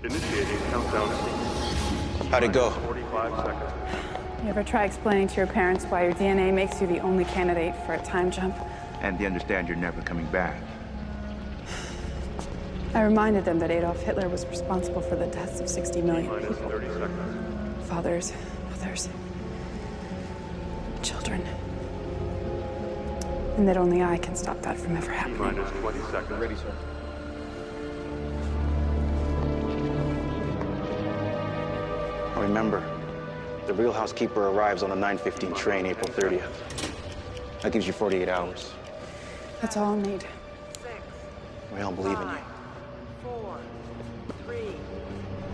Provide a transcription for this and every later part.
Initiating countdown sequence. How'd it go? 45 seconds. You ever try explaining to your parents why your DNA makes you the only candidate for a time jump? And they understand you're never coming back. I reminded them that Adolf Hitler was responsible for the deaths of 60 million Minus people. 30 seconds. Fathers, mothers, children. And that only I can stop that from ever happening. Minus 20 seconds. Ready, sir. Remember, the real housekeeper arrives on the 9:15 train, April 30th. That gives you 48 hours. That's all I'll need. 6, We all believe in you. 5, 4, 3,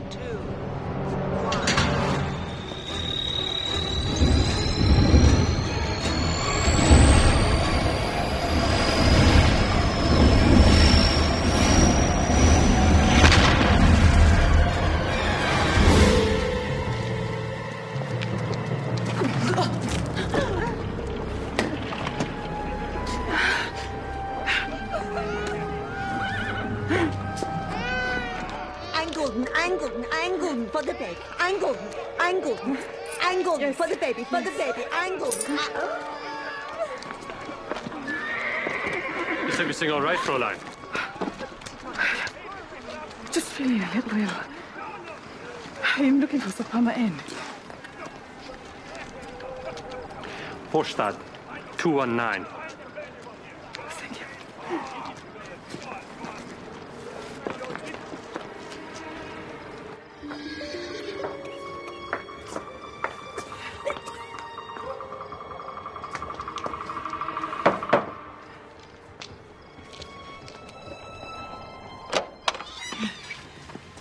2, Ein Gulden for the baby. Ein Gulden. Ein Gulden Yes. for the baby. Ein Gulden. Is everything all right, Fräulein? Just feeling a little ill. I'm looking for Sapama Inn. Vorstadt 219. Thank you.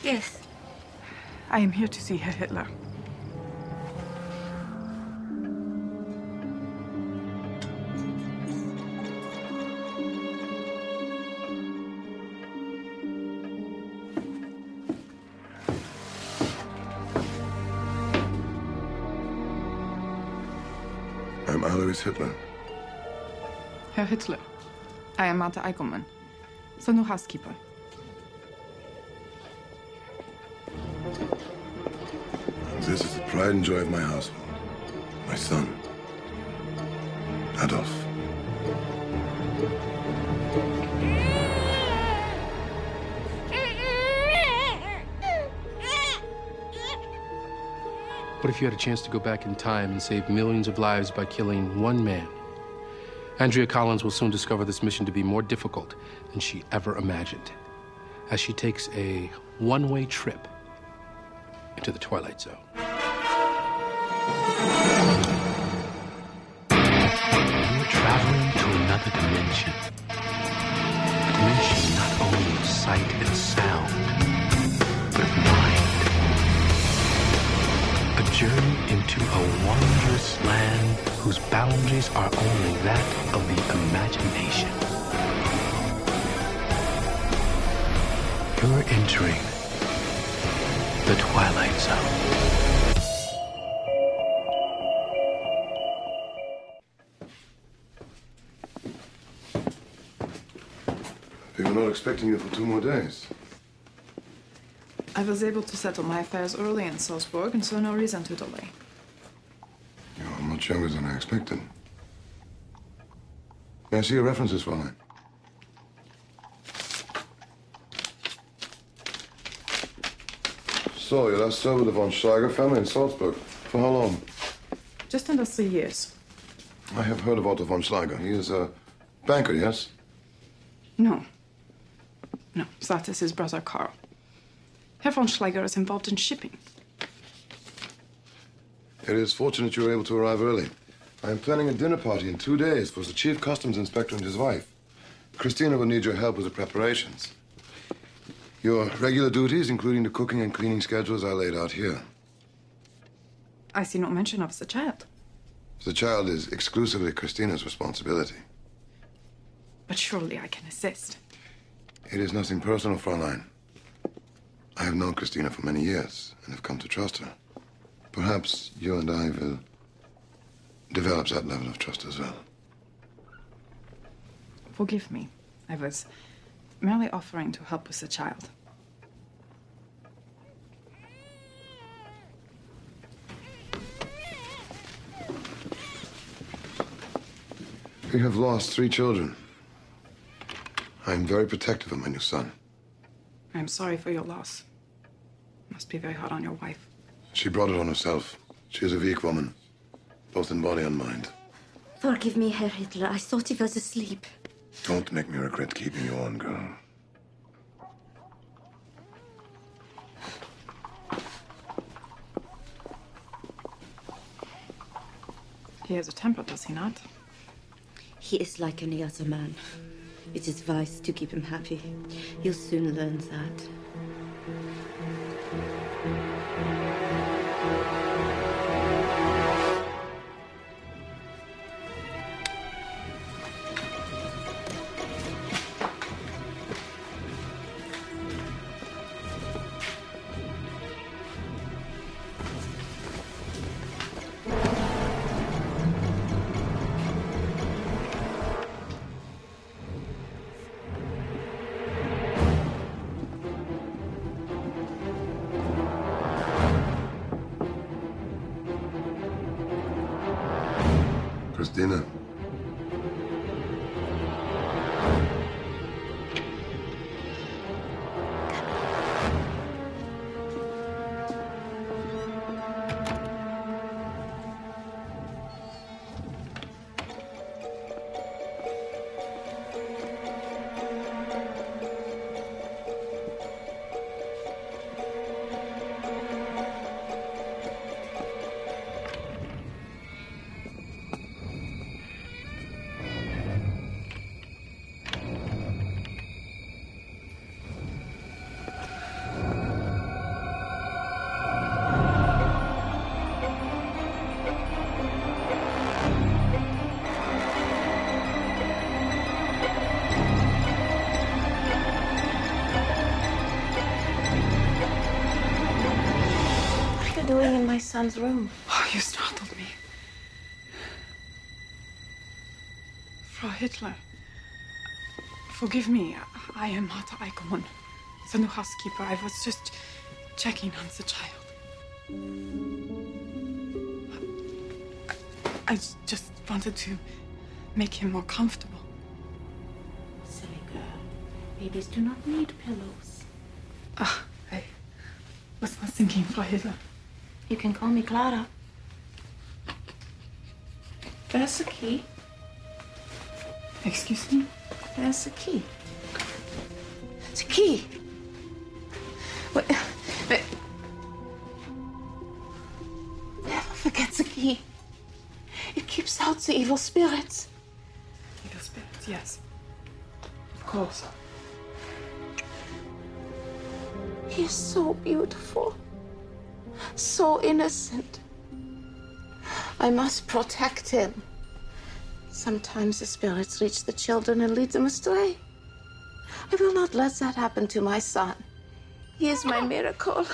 Yes. I am here to see Herr Hitler. I'm Alois Hitler. Herr Hitler, I am Martha Eichelmann, the new housekeeper. This is the pride and joy of my household. My son, Adolf. What if you had a chance to go back in time and save millions of lives by killing one man? Andrea Collins will soon discover this mission to be more difficult than she ever imagined, as she takes a one-way trip into the Twilight Zone. You're traveling to another dimension. A dimension not only of sight and sound, but of mind. A journey into a wondrous land whose boundaries are only that of the imagination. You're entering the Twilight Zone. We were not expecting you for 2 more days. I was able to settle my affairs early in Salzburg, and so no reason to delay. You're much younger than I expected. May I see your references, Fräulein? So, you last served with the von Steiger family in Salzburg. For how long? Just under 3 years. I have heard of Otto von Steiger. He is a banker, yes? No. No, that is his brother Karl. Herr von Schleiger is involved in shipping. It is fortunate you were able to arrive early. I am planning a dinner party in 2 days for the chief customs inspector and his wife. Christina will need your help with the preparations. Your regular duties, including the cooking and cleaning schedules, are laid out here. I see no mention of the child. The child is exclusively Christina's responsibility. But surely I can assist. It is nothing personal, Fräulein. I have known Christina for many years and have come to trust her. Perhaps you and I will develop that level of trust as well. Forgive me. I was merely offering to help with the child. We have lost 3 children. I'm very protective of my new son. I'm sorry for your loss. Must be very hard on your wife. She brought it on herself. She is a weak woman, both in body and mind. Forgive me, Herr Hitler. I thought he was asleep. Don't make me regret keeping you on, girl. He has a temper, does he not? He is like any other man. It is wise to keep him happy. You'll soon learn that. Christina. Doing in my son's room? Oh, you startled me. Frau Hitler, forgive me. I am Martha Eickelmann, the new housekeeper. I was just checking on the child. I just wanted to make him more comfortable. Silly girl. Babies do not need pillows. I was not thinking, Frau Hitler. You can call me Clara. There's the key. Excuse me? There's the key. The key. What? Never forget the key. It keeps out the evil spirits. Evil spirits, yes. Of course. He is so beautiful. So innocent. I must protect him. Sometimes the spirits reach the children and lead them astray. I will not let that happen to my son. He is my miracle.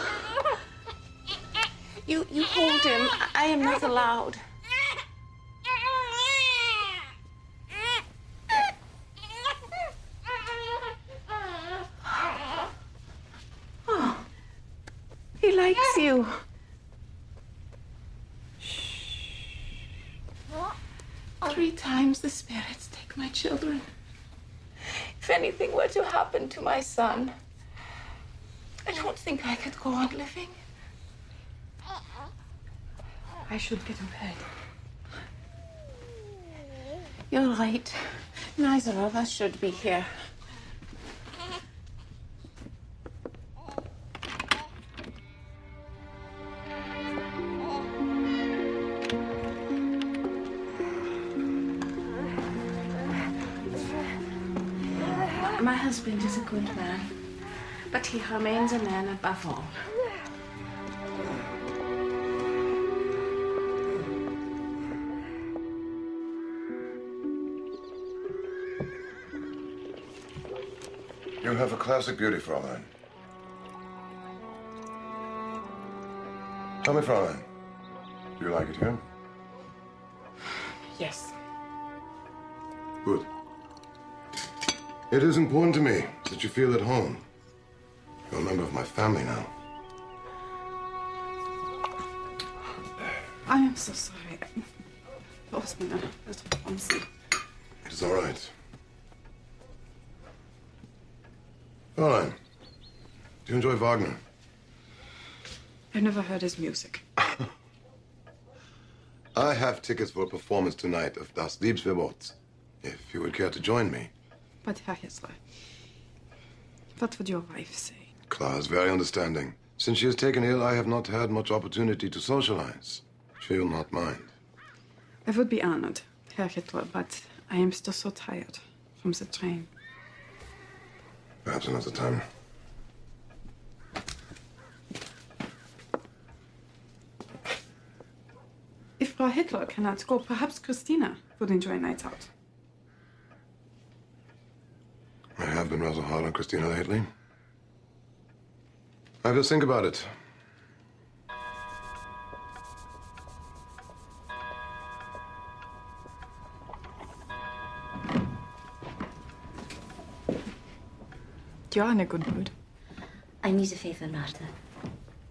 You hold him. I am not allowed. Oh, he likes you. 3 times the spirits take my children. If anything were to happen to my son, I don't think I could go on living. I should get in bed. You're right. Neither of us should be here. My husband is a good man, but he remains a man above all. You have a classic beauty, Fräulein. Tell me, Fräulein, do you like it here? Yes. Good. It is important to me that you feel at home. You're a member of my family now. I am so sorry. Los mir das vom Sie. It's all right. Fräulein, do you enjoy Wagner? I've never heard his music. I have tickets for a performance tonight of Das Liebesverbot, if you would care to join me. But Herr Hessler, what would your wife say? Clara is very understanding. Since she is taken ill, I have not had much opportunity to socialize. She will not mind. I would be honored, Herr Hitler, but I am still so tired from the train. Perhaps another time. If Frau Hitler cannot go, perhaps Christina would enjoy a night out. I have been rather hard on Christina lately. I will think about it. You're in a good mood. I need a favor, Martha.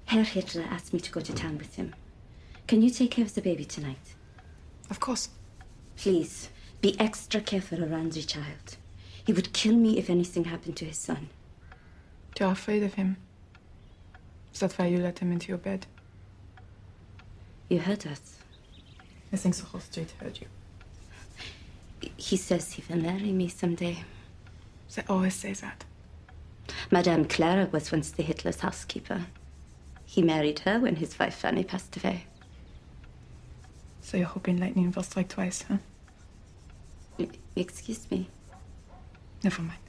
Herr Hitler asked me to go to town with him. Can you take care of the baby tonight? Of course. Please, be extra careful around the child. He would kill me if anything happened to his son. You're afraid of him. Is that why you let him into your bed? You heard us. I think the whole street heard you. He says he will marry me someday. They always say that. Madame Clara was once the Hitler's housekeeper. He married her when his wife Fanny passed away. So you're hoping lightning will strike twice, huh? Excuse me? Never mind.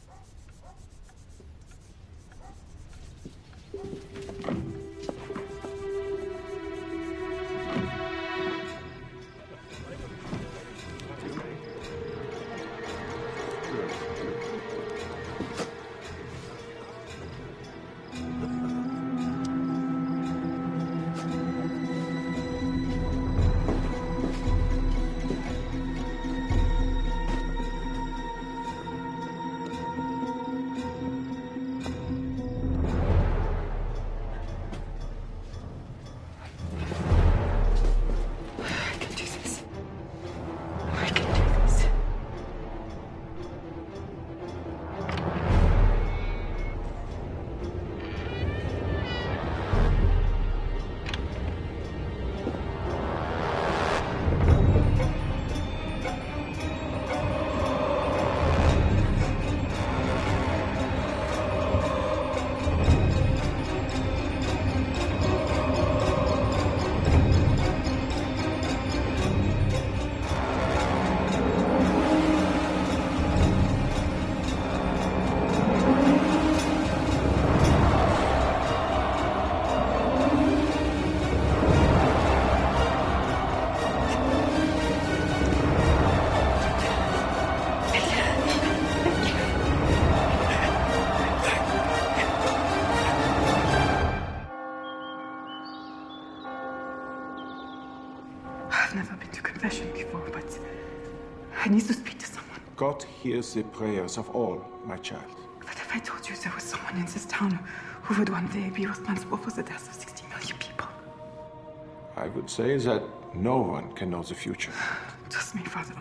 I've never been to confession before, but I need to speak to someone. God hears the prayers of all, my child. But if I told you there was someone in this town who would one day be responsible for the deaths of 60 million people? I would say that no one can know the future. Trust me, Father.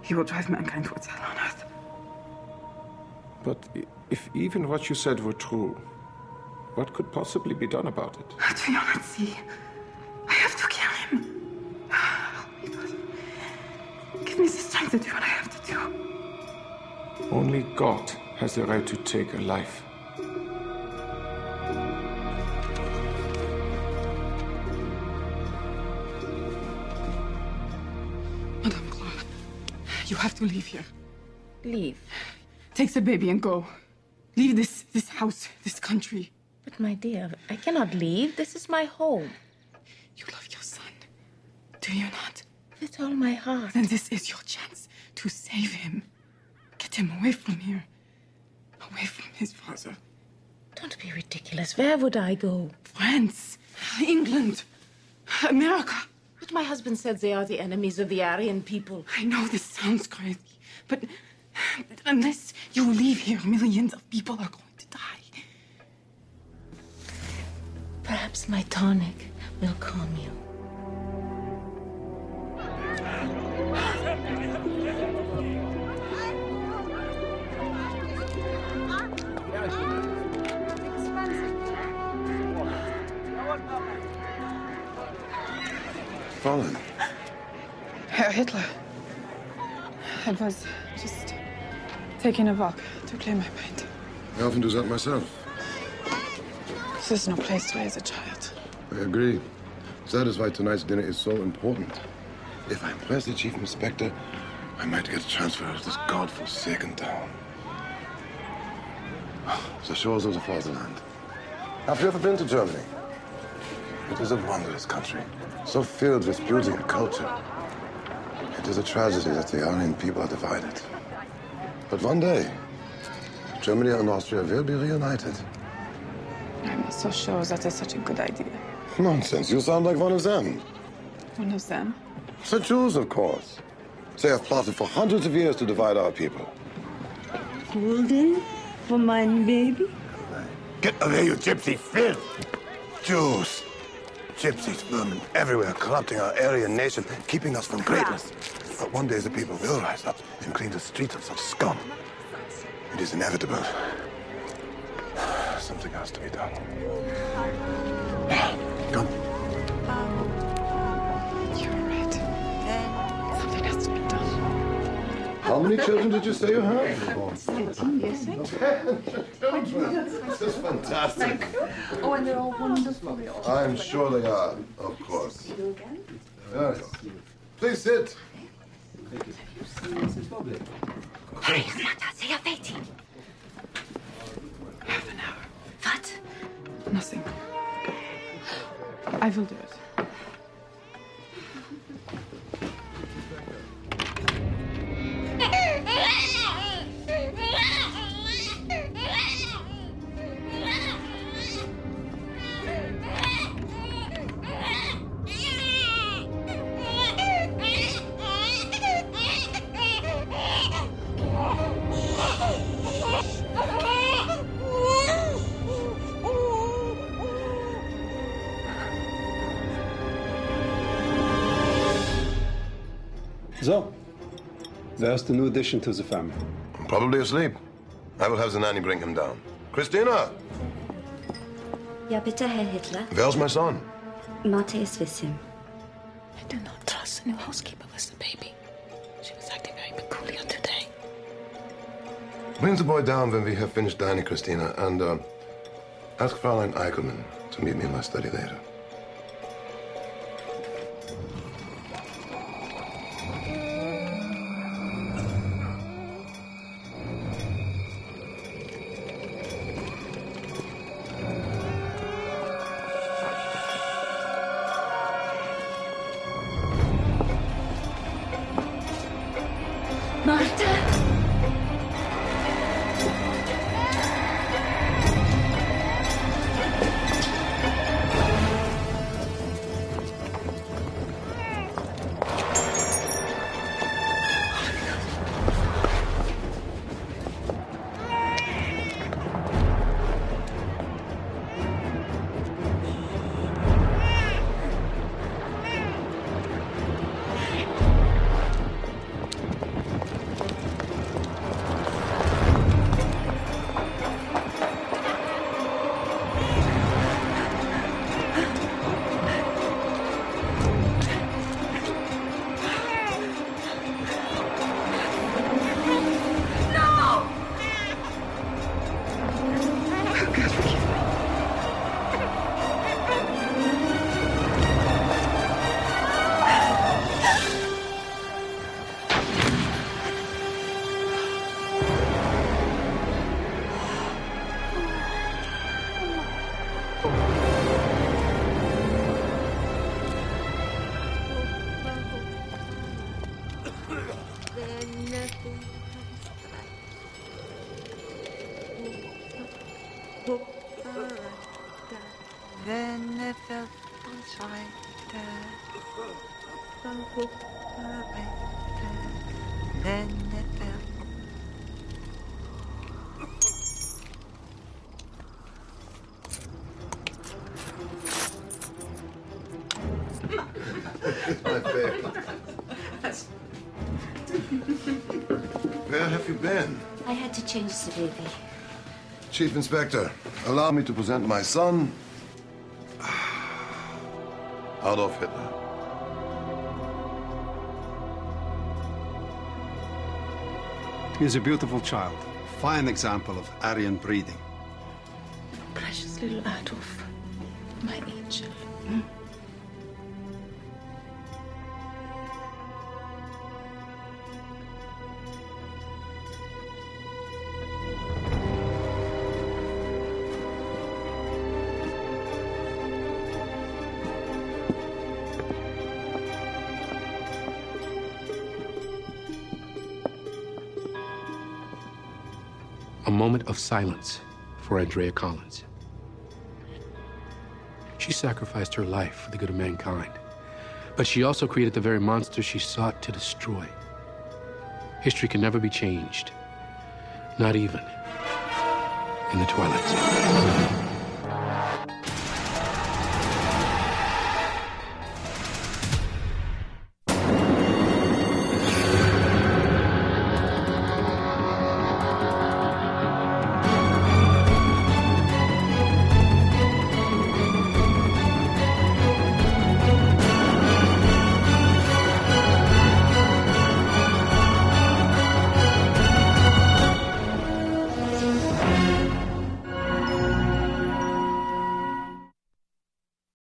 He will drive mankind towards hell on earth. But if even what you said were true, what could possibly be done about it? Do you not see? I have to kill him. Give me the strength to do what I have to do. Only God has the right to take a life. Madame Clara, you have to leave here. Leave? Take the baby and go. Leave this house, this country. But my dear, I cannot leave. This is my home. You love your son, do you not? With all my heart. Then this is your chance to save him. Get him away from here. Away from his father. Don't be ridiculous. Where would I go? France, England, America. But my husband said they are the enemies of the Aryan people. I know this sounds crazy, but unless you leave here, millions of people are going to die. Perhaps my tonic will calm you. Fräulein. Herr Hitler. I was just taking a walk to clear my mind. I often do that myself. This is no place to raise a child. I agree. That is why tonight's dinner is so important. If I impress the chief inspector, I might get transferred out of this godforsaken town. The shores of the fatherland. Have you ever been to Germany? It is a wondrous country, so filled with beauty and culture. It is a tragedy that the Aryan people are divided. But one day, Germany and Austria will be reunited. I'm not so sure that is such a good idea. Nonsense. You sound like one of them. One of them? The Jews, of course. They have plotted for hundreds of years to divide our people. Gulden for my baby? Get away, you gypsy filth! Jews! Gypsies, vermin everywhere, corrupting our Aryan nation, keeping us from greatness. But one day the people will rise up and clean the streets of such scum. It is inevitable. Something has to be done. Come. You're right. Something has to be done. How many children did you say you have? 10, you think? 10 children. This is fantastic. Oh, and they're all wonderful. I'm sure they are, of course. Yes. Please sit. Hurry, Martha, say you're waiting. Half an hour. What? Nothing. I will do it. So, there's the new addition to the family. Probably asleep. I will have the nanny bring him down. Christina! Ja, bitte, Herr Hitler. Where's my son? Martha is with him. I do not trust the new housekeeper with the baby. She was acting very peculiar today. Bring the boy down when we have finished dining, Christina, and ask Fräulein Eichelmann to meet me in my study later. Martha! My favorite. Where have you been? I had to change the baby. Chief Inspector, allow me to present my son, Adolf Hitler. He is a beautiful child. Fine example of Aryan breeding. Precious little Adolf. My angel. A moment of silence for Andrea Collins. She sacrificed her life for the good of mankind, but she also created the very monster she sought to destroy. History can never be changed, not even in the Twilight Zone.